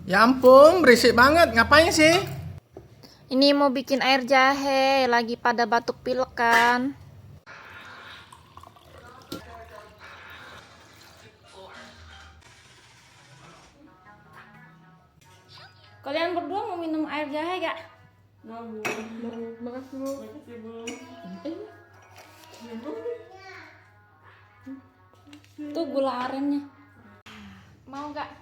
Ya ampun, berisik banget. Ngapain sih? Ini mau bikin air jahe, lagi pada batuk pilek kan. Kalian berdua mau minum air jahe gak? Makasih, Bu. Tuh gula arennya. Mau gak?